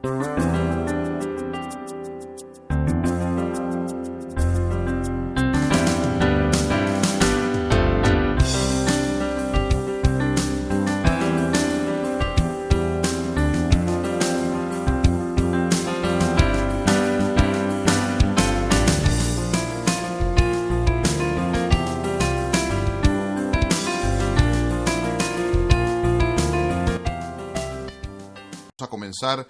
A comenzar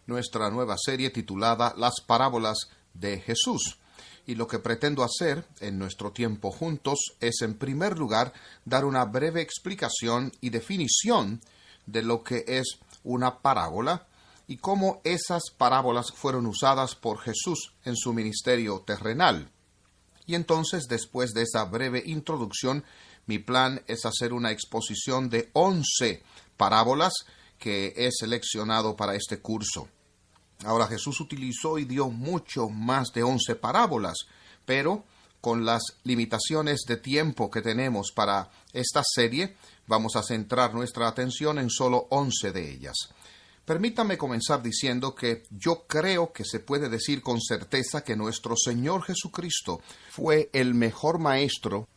nuestra nueva serie titulada Las parábolas de Jesús. Y lo que pretendo hacer en nuestro tiempo juntos es, en primer lugar, dar una breve explicación y definición de lo que es una parábola y cómo esas parábolas fueron usadas por Jesús en su ministerio terrenal. Y entonces, después de esa breve introducción, mi plan es hacer una exposición de 11 parábolas que he seleccionado para este curso. Ahora, Jesús utilizó y dio mucho más de 11 parábolas, pero con las limitaciones de tiempo que tenemos para esta serie, vamos a centrar nuestra atención en solo 11 de ellas. Permítame comenzar diciendo que yo creo que se puede decir con certeza que nuestro Señor Jesucristo fue el mejor maestro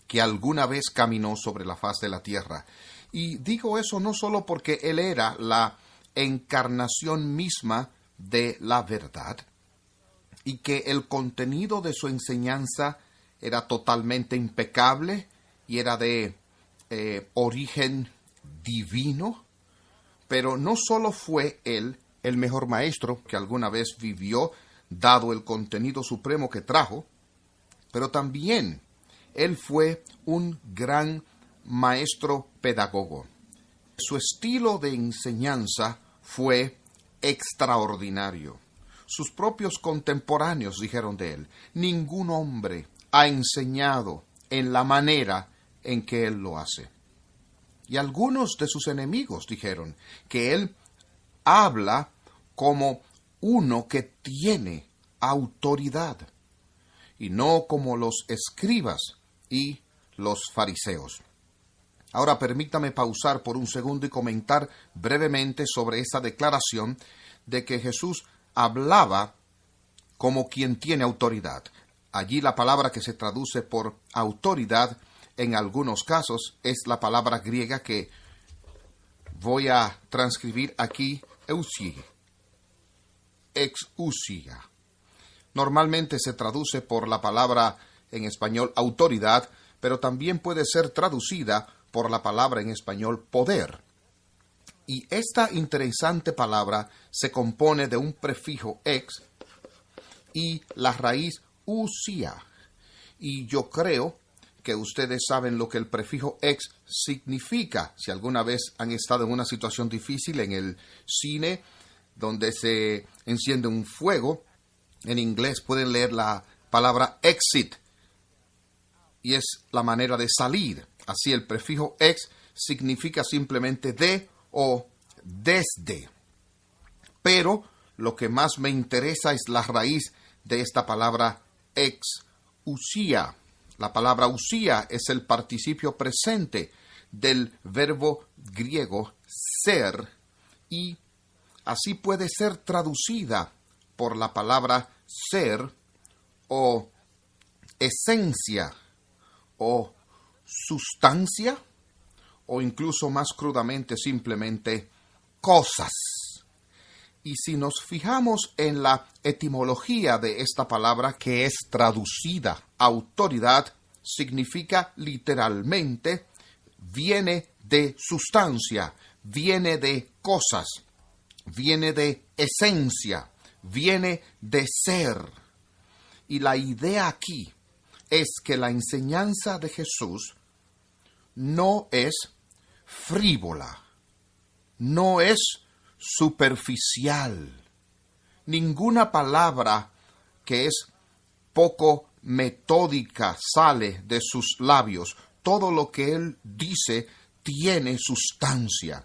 que alguna vez caminó sobre la faz de la tierra. Y digo eso no solo porque Él era la encarnación misma de la verdad, y que el contenido de su enseñanza era totalmente impecable y era de origen divino, pero no solo fue Él el mejor maestro que alguna vez vivió, dado el contenido supremo que trajo, pero también Él fue un gran maestro pedagogo. Su estilo de enseñanza fue extraordinario. Sus propios contemporáneos dijeron de él: ningún hombre ha enseñado en la manera en que él lo hace. Y algunos de sus enemigos dijeron que él habla como uno que tiene autoridad, y no como los escribas y los fariseos. Ahora permítame pausar por un segundo y comentar brevemente sobre esa declaración de que Jesús hablaba como quien tiene autoridad. Allí la palabra que se traduce por autoridad en algunos casos es la palabra griega que voy a transcribir aquí, exousia. Normalmente se traduce por la palabra en español autoridad, pero también puede ser traducida por la palabra en español poder. Y esta interesante palabra se compone de un prefijo ex y la raíz usia. Y yo creo que ustedes saben lo que el prefijo ex significa. Si alguna vez han estado en una situación difícil en el cine, donde se enciende un fuego, en inglés pueden leer la palabra exit, y es la manera de salir. Así el prefijo ex significa simplemente de o desde. Pero lo que más me interesa es la raíz de esta palabra exousia. La palabra usía es el participio presente del verbo griego ser, y así puede ser traducida por la palabra ser o esencia o sustancia, o incluso más crudamente simplemente cosas. Y si nos fijamos en la etimología de esta palabra, que es traducida autoridad, significa literalmente viene de sustancia, viene de cosas, viene de esencia, viene de ser. Y la idea aquí es que la enseñanza de Jesús no es frívola, no es superficial. Ninguna palabra que es poco metódica sale de sus labios. Todo lo que él dice tiene sustancia.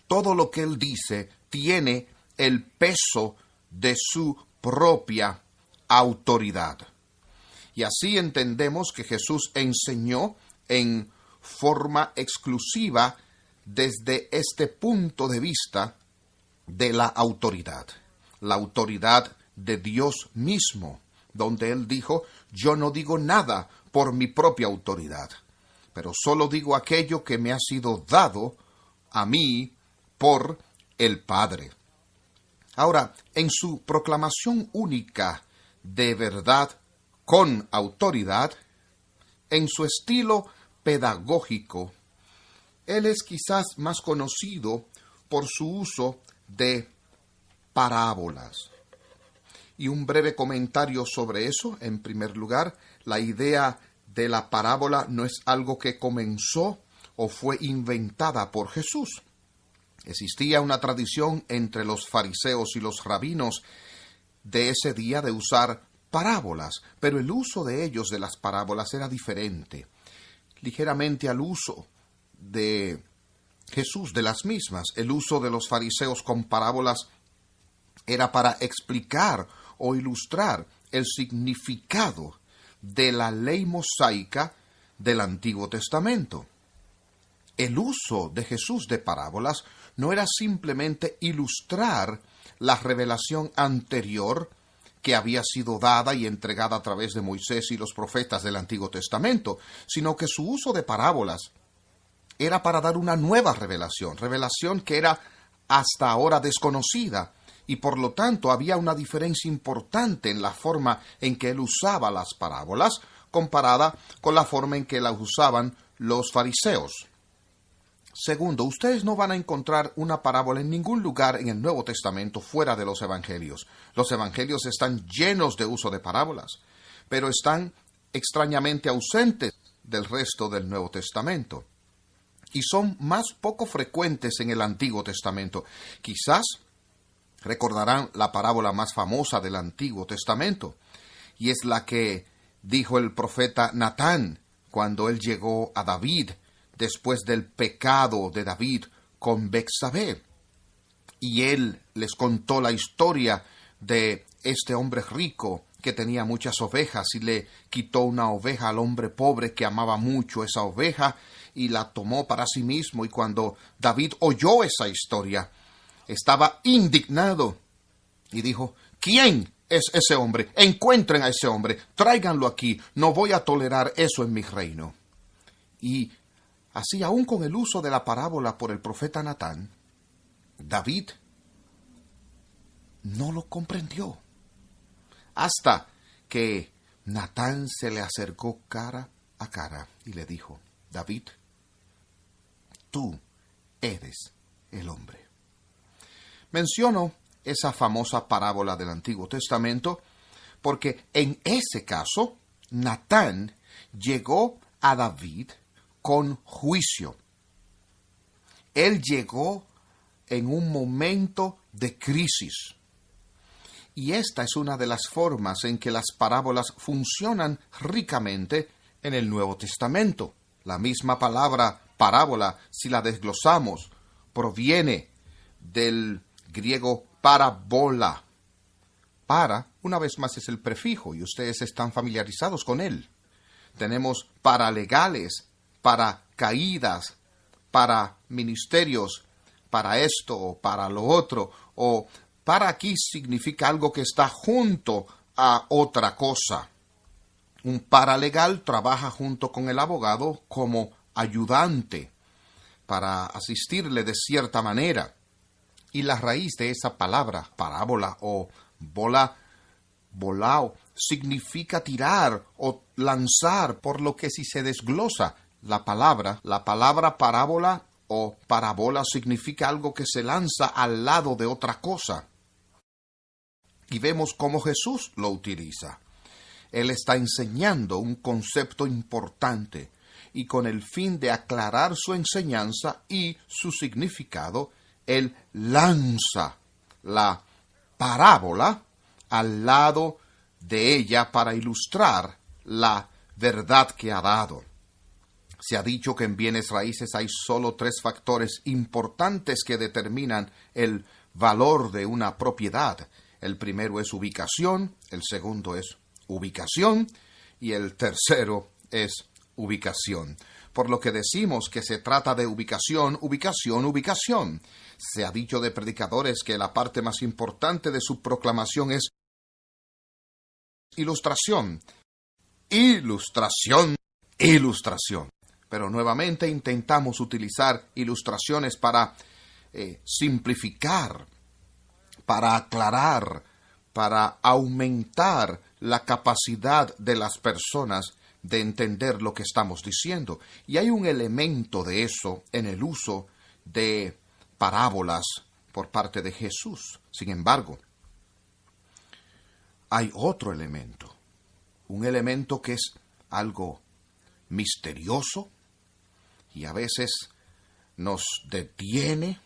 Todo lo que él dice tiene el peso de su propia autoridad. Y así entendemos que Jesús enseñó en forma exclusiva desde este punto de vista de la autoridad de Dios mismo, donde él dijo: yo no digo nada por mi propia autoridad, pero solo digo aquello que me ha sido dado a mí por el Padre. Ahora, en su proclamación única de verdad con autoridad, en su estilo pedagógico, él es quizás más conocido por su uso de parábolas. Y un breve comentario sobre eso. En primer lugar, la idea de la parábola no es algo que comenzó o fue inventada por Jesús. Existía una tradición entre los fariseos y los rabinos de ese día de usar parábolas, pero el uso de ellos de las parábolas era diferente, ligeramente al uso de Jesús de las mismas. El uso de los fariseos con parábolas era para explicar o ilustrar el significado de la ley mosaica del Antiguo Testamento. El uso de Jesús de parábolas no era simplemente ilustrar la revelación anterior que había sido dada y entregada a través de Moisés y los profetas del Antiguo Testamento, sino que su uso de parábolas era para dar una nueva revelación que era hasta ahora desconocida, y por lo tanto había una diferencia importante en la forma en que él usaba las parábolas comparada con la forma en que las usaban los fariseos. Segundo, ustedes no van a encontrar una parábola en ningún lugar en el Nuevo Testamento fuera de los Evangelios. Los Evangelios están llenos de uso de parábolas, pero están extrañamente ausentes del resto del Nuevo Testamento. Y son más poco frecuentes en el Antiguo Testamento. Quizás recordarán la parábola más famosa del Antiguo Testamento, y es la que dijo el profeta Natán cuando él llegó a David después del pecado de David con Betsabé. Y él les contó la historia de este hombre rico que tenía muchas ovejas y le quitó una oveja al hombre pobre que amaba mucho esa oveja y la tomó para sí mismo. Y cuando David oyó esa historia, estaba indignado y dijo: ¿quién es ese hombre? Encuentren a ese hombre, tráiganlo aquí, no voy a tolerar eso en mi reino. Y así, aún con el uso de la parábola por el profeta Natán, David no lo comprendió, hasta que Natán se le acercó cara a cara y le dijo: David, tú eres el hombre. Menciono esa famosa parábola del Antiguo Testamento porque en ese caso Natán llegó a David con juicio. Él llegó en un momento de crisis. Y esta es una de las formas en que las parábolas funcionan ricamente en el Nuevo Testamento. La misma palabra parábola, si la desglosamos, proviene del griego parabola. Para, una vez más, es el prefijo y ustedes están familiarizados con él. Tenemos paralegales, para caídas, para ministerios, para esto o para lo otro, o para aquí significa algo que está junto a otra cosa. Un paralegal trabaja junto con el abogado como ayudante para asistirle de cierta manera. Y la raíz de esa palabra, parábola o bolao, significa tirar o lanzar, por lo que si se desglosa la palabra parábola o parábola significa algo que se lanza al lado de otra cosa. Y vemos cómo Jesús lo utiliza. Él está enseñando un concepto importante y con el fin de aclarar su enseñanza y su significado, él lanza la parábola al lado de ella para ilustrar la verdad que ha dado. Se ha dicho que en bienes raíces hay solo 3 factores importantes que determinan el valor de una propiedad. El primero es ubicación, el segundo es ubicación y el tercero es ubicación. por lo que decimos que se trata de ubicación, ubicación, ubicación. Se ha dicho de predicadores que la parte más importante de su proclamación es ilustración, ilustración, ilustración. Pero nuevamente intentamos utilizar ilustraciones para simplificar, para aclarar, para aumentar la capacidad de las personas de entender lo que estamos diciendo. Y hay un elemento de eso en el uso de parábolas por parte de Jesús. Sin embargo, hay otro elemento, un elemento que es algo misterioso y a veces nos detiene.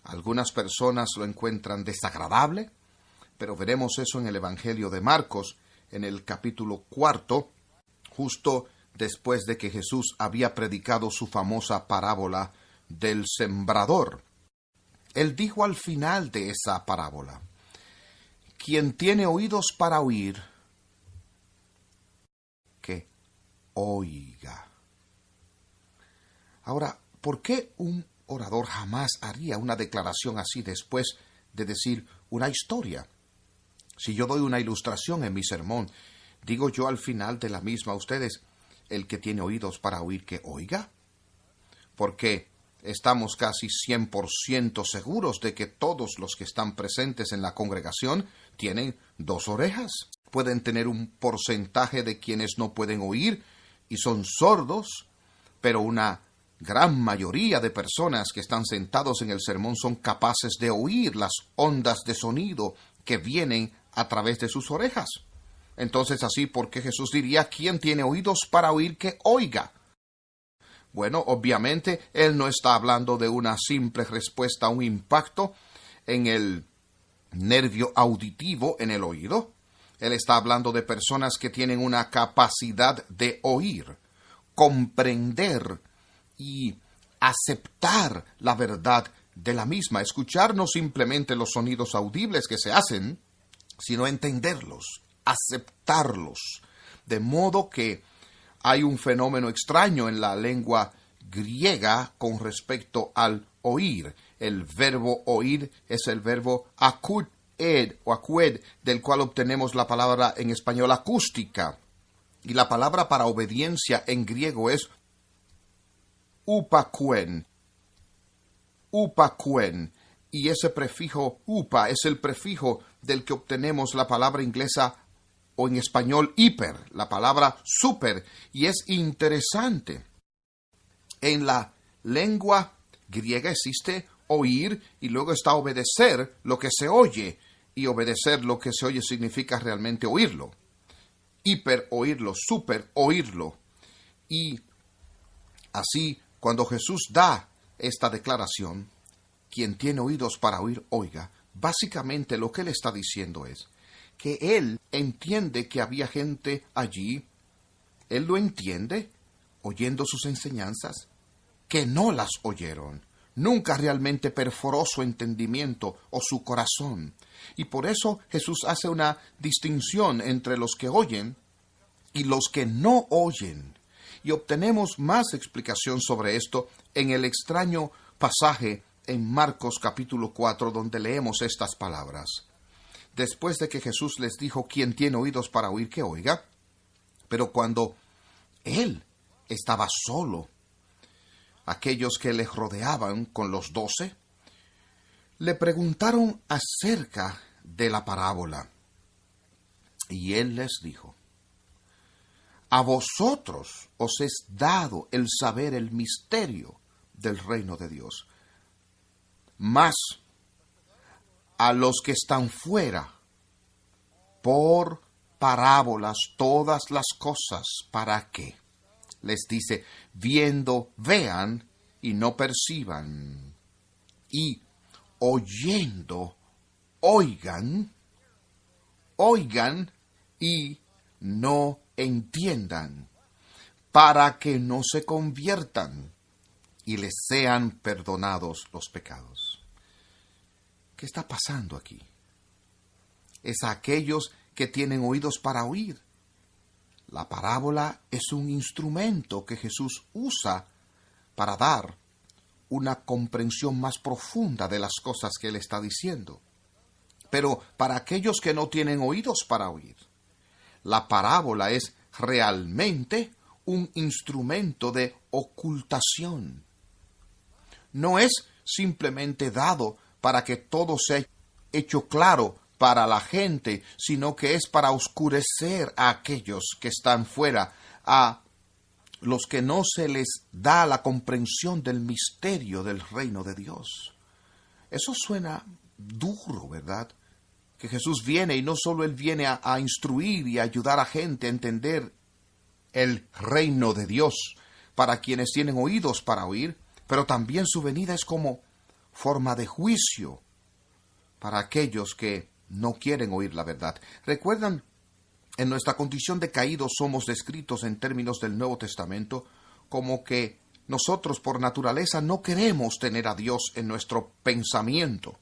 Algunas personas lo encuentran desagradable, pero veremos eso en el Evangelio de Marcos, en el capítulo 4, justo después de que Jesús había predicado su famosa parábola del sembrador. Él dijo al final de esa parábola: quien tiene oídos para oír, que oiga. Ahora, ¿por qué un orador jamás haría una declaración así después de decir una historia? Si yo doy una ilustración en mi sermón, digo yo al final de la misma a ustedes: el que tiene oídos para oír, que oiga. Porque estamos casi 100% seguros de que todos los que están presentes en la congregación tienen 2 orejas. Pueden tener un porcentaje de quienes no pueden oír y son sordos, pero una gran mayoría de personas que están sentados en el sermón son capaces de oír las ondas de sonido que vienen a través de sus orejas. Entonces, así, ¿por qué Jesús diría: quien tiene oídos para oír, que oiga? Bueno, obviamente, Él no está hablando de una simple respuesta a un impacto en el nervio auditivo en el oído. Él está hablando de personas que tienen una capacidad de oír, comprender y aceptar la verdad de la misma. Escuchar no simplemente los sonidos audibles que se hacen, sino entenderlos, aceptarlos. De modo que hay un fenómeno extraño en la lengua griega con respecto al oír. El verbo oír es el verbo acud o acued, del cual obtenemos la palabra en español acústica. Y la palabra para obediencia en griego es upakuen. Upakuen. Y ese prefijo upa es el prefijo del que obtenemos la palabra inglesa o en español hiper, la palabra super. Y es interesante. En la lengua griega existe oír y luego está obedecer lo que se oye. Y obedecer lo que se oye significa realmente oírlo. Hiper, oírlo. Super, oírlo. Y así, cuando Jesús da esta declaración, quien tiene oídos para oír, oiga, básicamente lo que él está diciendo es que él entiende que había gente allí, él lo entiende, oyendo sus enseñanzas, que no las oyeron. Nunca realmente perforó su entendimiento o su corazón. Y por eso Jesús hace una distinción entre los que oyen y los que no oyen. Y obtenemos más explicación sobre esto en el extraño pasaje en Marcos capítulo 4, donde leemos estas palabras. Después de que Jesús les dijo: quien tiene oídos para oír, que oiga. Pero cuando él estaba solo, aquellos que le rodeaban con los 12, le preguntaron acerca de la parábola. Y él les dijo: a vosotros os es dado el saber el misterio del reino de Dios, mas a los que están fuera, por parábolas todas las cosas. ¿Para qué? Les dice: viendo, vean y no perciban, y oyendo, oigan y no entiendan, para que no se conviertan y les sean perdonados los pecados. ¿Qué está pasando aquí? Es a aquellos que tienen oídos para oír, La parábola es un instrumento que Jesús usa para dar una comprensión más profunda de las cosas que Él está diciendo. Pero para aquellos que no tienen oídos para oír, la parábola es realmente un instrumento de ocultación. No es simplemente dado para que todo sea hecho claro para la gente, sino que es para oscurecer a aquellos que están fuera, a los que no se les da la comprensión del misterio del reino de Dios. Eso suena duro, ¿verdad? Que Jesús viene y no solo Él viene a instruir y a ayudar a gente a entender el reino de Dios para quienes tienen oídos para oír, pero también su venida es como forma de juicio para aquellos que no quieren oír la verdad. ¿Recuerdan? En nuestra condición de caídos somos descritos en términos del Nuevo Testamento como que nosotros por naturaleza no queremos tener a Dios en nuestro pensamiento.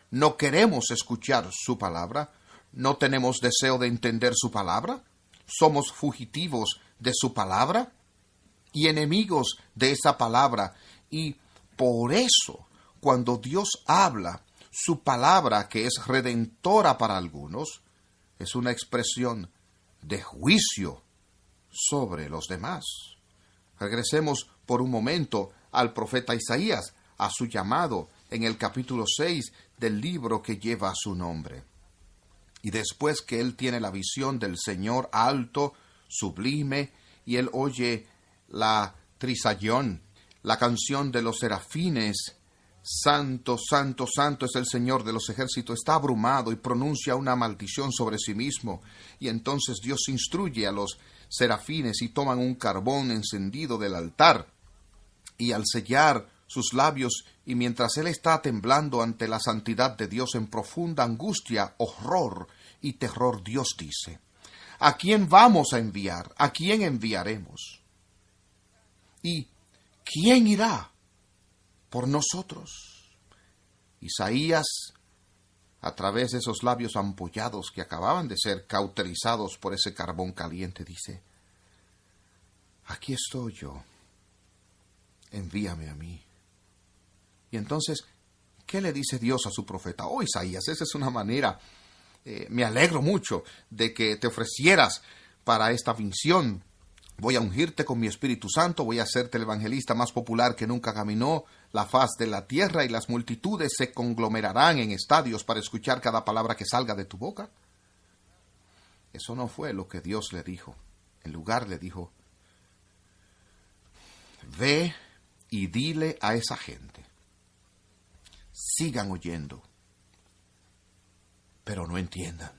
No queremos escuchar su palabra, no tenemos deseo de entender su palabra, somos fugitivos de su palabra y enemigos de esa palabra. Y por eso, cuando Dios habla, su palabra, que es redentora para algunos, es una expresión de juicio sobre los demás. Regresemos por un momento al profeta Isaías, a su llamado en el capítulo 6 del libro que lleva su nombre. Y después que él tiene la visión del Señor alto, sublime, y él oye la trisayón, la canción de los serafines, Santo, santo, santo es el Señor de los ejércitos, está abrumado y pronuncia una maldición sobre sí mismo. Y entonces Dios instruye a los serafines y toman un carbón encendido del altar. Y al sellar sus labios, y mientras él está temblando ante la santidad de Dios en profunda angustia, horror y terror, Dios dice: ¿a quién vamos a enviar? ¿A quién enviaremos? ¿Y quién irá por nosotros? Isaías, a través de esos labios ampollados que acababan de ser cauterizados por ese carbón caliente, dice: aquí estoy yo, envíame a mí. Y entonces, ¿qué le dice Dios a su profeta? Oh, Isaías, esa es una manera, me alegro mucho de que te ofrecieras para esta visión. Voy a ungirte con mi Espíritu Santo, voy a hacerte el evangelista más popular que nunca caminó la faz de la tierra, y las multitudes se conglomerarán en estadios para escuchar cada palabra que salga de tu boca. Eso no fue lo que Dios le dijo. En lugar le dijo: ve y dile a esa gente, sigan oyendo, pero no entiendan.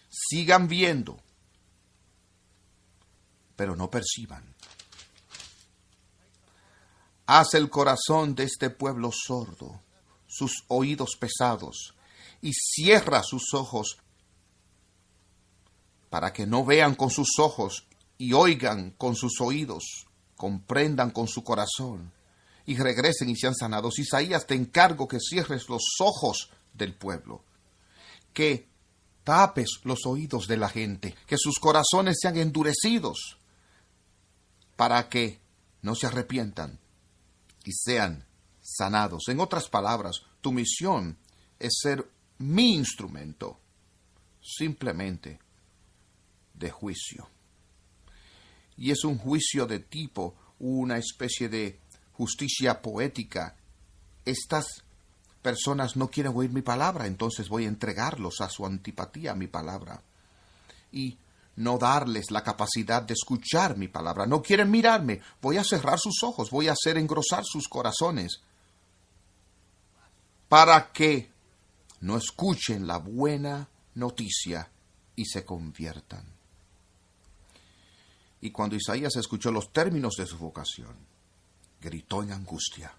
Sigan viendo, pero no perciban. Haz el corazón de este pueblo sordo, sus oídos pesados, y cierra sus ojos, para que no vean con sus ojos y oigan con sus oídos, comprendan con su corazón y regresen y sean sanados. Isaías, te encargo que cierres los ojos del pueblo, que tapes los oídos de la gente, que sus corazones sean endurecidos, para que no se arrepientan y sean sanados. En otras palabras, tu misión es ser mi instrumento, simplemente de juicio. Y es un juicio de tipo, una especie de justicia poética. Estas personas no quieren oír mi palabra, entonces voy a entregarlos a su antipatía a mi palabra. Y no darles la capacidad de escuchar mi palabra. No quieren mirarme, voy a cerrar sus ojos, voy a hacer engrosar sus corazones, para que no escuchen la buena noticia y se conviertan. Y cuando Isaías escuchó los términos de su vocación, gritó en angustia: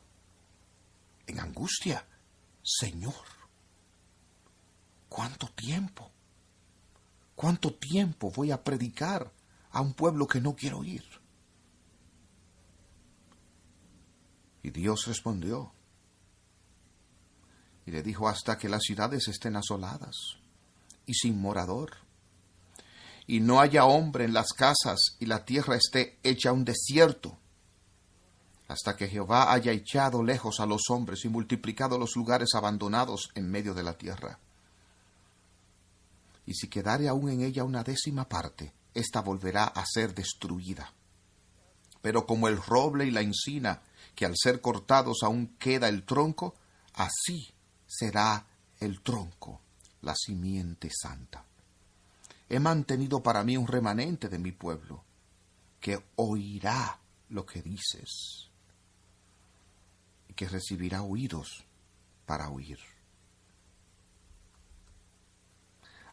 en angustia, Señor, ¿cuánto tiempo? ¿Cuánto tiempo voy a predicar a un pueblo que no quiere oír? Y Dios respondió y le dijo: hasta que las ciudades estén asoladas y sin morador, y no haya hombre en las casas, y la tierra esté hecha un desierto, hasta que Jehová haya echado lejos a los hombres y multiplicado los lugares abandonados en medio de la tierra. Y si quedare aún en ella una 10ª parte, ésta volverá a ser destruida. Pero como el roble y la encina, que al ser cortados aún queda el tronco, así será el tronco, la simiente santa. He mantenido para mí un remanente de mi pueblo, que oirá lo que dices, y que recibirá oídos para oír.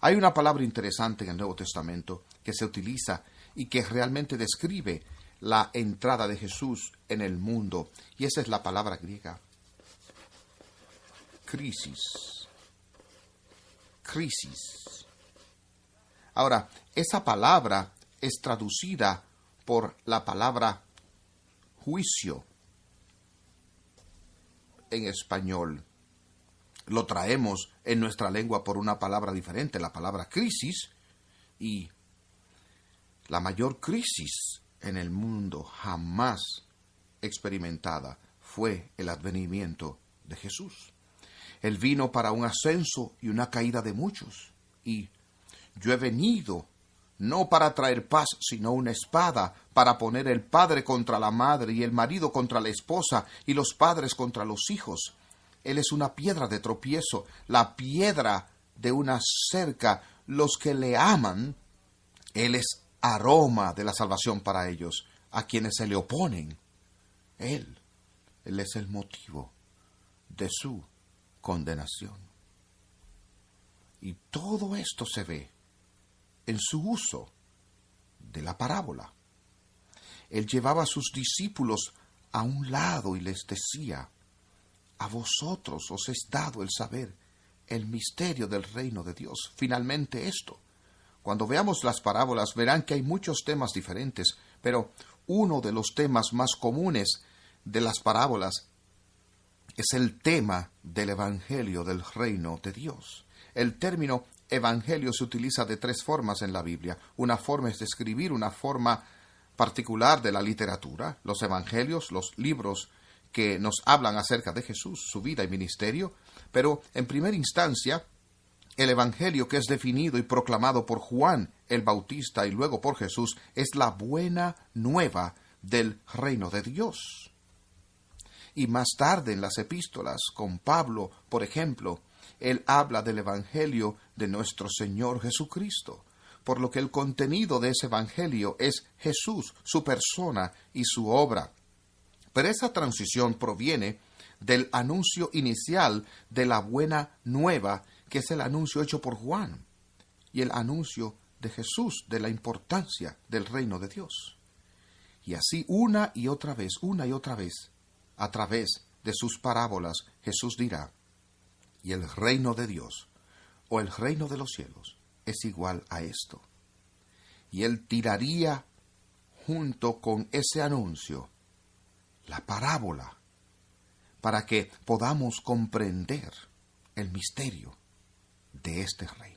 Hay una palabra interesante en el Nuevo Testamento que se utiliza y que realmente describe la entrada de Jesús en el mundo, y esa es la palabra griega crisis. Crisis. Ahora, esa palabra es traducida por la palabra juicio en español. Lo traemos en nuestra lengua por una palabra diferente, la palabra crisis, y la mayor crisis en el mundo jamás experimentada fue el advenimiento de Jesús. Él vino para un ascenso y una caída de muchos, y yo he venido no para traer paz, sino una espada, para poner el padre contra la madre y el marido contra la esposa y los padres contra los hijos. Él es una piedra de tropiezo, la piedra de una cerca. Los que le aman, Él es aroma de la salvación para ellos. A quienes se le oponen, Él es el motivo de su condenación. Y todo esto se ve en su uso de la parábola. Él llevaba a sus discípulos a un lado y les decía: a vosotros os es dado el saber el misterio del reino de Dios. Finalmente esto. Cuando veamos las parábolas verán que hay muchos temas diferentes, pero uno de los temas más comunes de las parábolas es el tema del evangelio del reino de Dios. El término evangelio se utiliza de 3 formas en la Biblia. Una forma es describir una forma particular de la literatura, los evangelios, los libros que nos hablan acerca de Jesús, su vida y ministerio, pero en primera instancia, el evangelio que es definido y proclamado por Juan el Bautista y luego por Jesús es la buena nueva del reino de Dios. Y más tarde en las epístolas, con Pablo, por ejemplo, él habla del evangelio de nuestro Señor Jesucristo, por lo que el contenido de ese evangelio es Jesús, su persona y su obra. Pero esa transición proviene del anuncio inicial de la buena nueva, que es el anuncio hecho por Juan, y el anuncio de Jesús de la importancia del reino de Dios. Y así una y otra vez, a través de sus parábolas, Jesús dirá: y el reino de Dios, o el reino de los cielos, es igual a esto. Y él tiraría junto con ese anuncio la parábola, para que podamos comprender el misterio de este reino.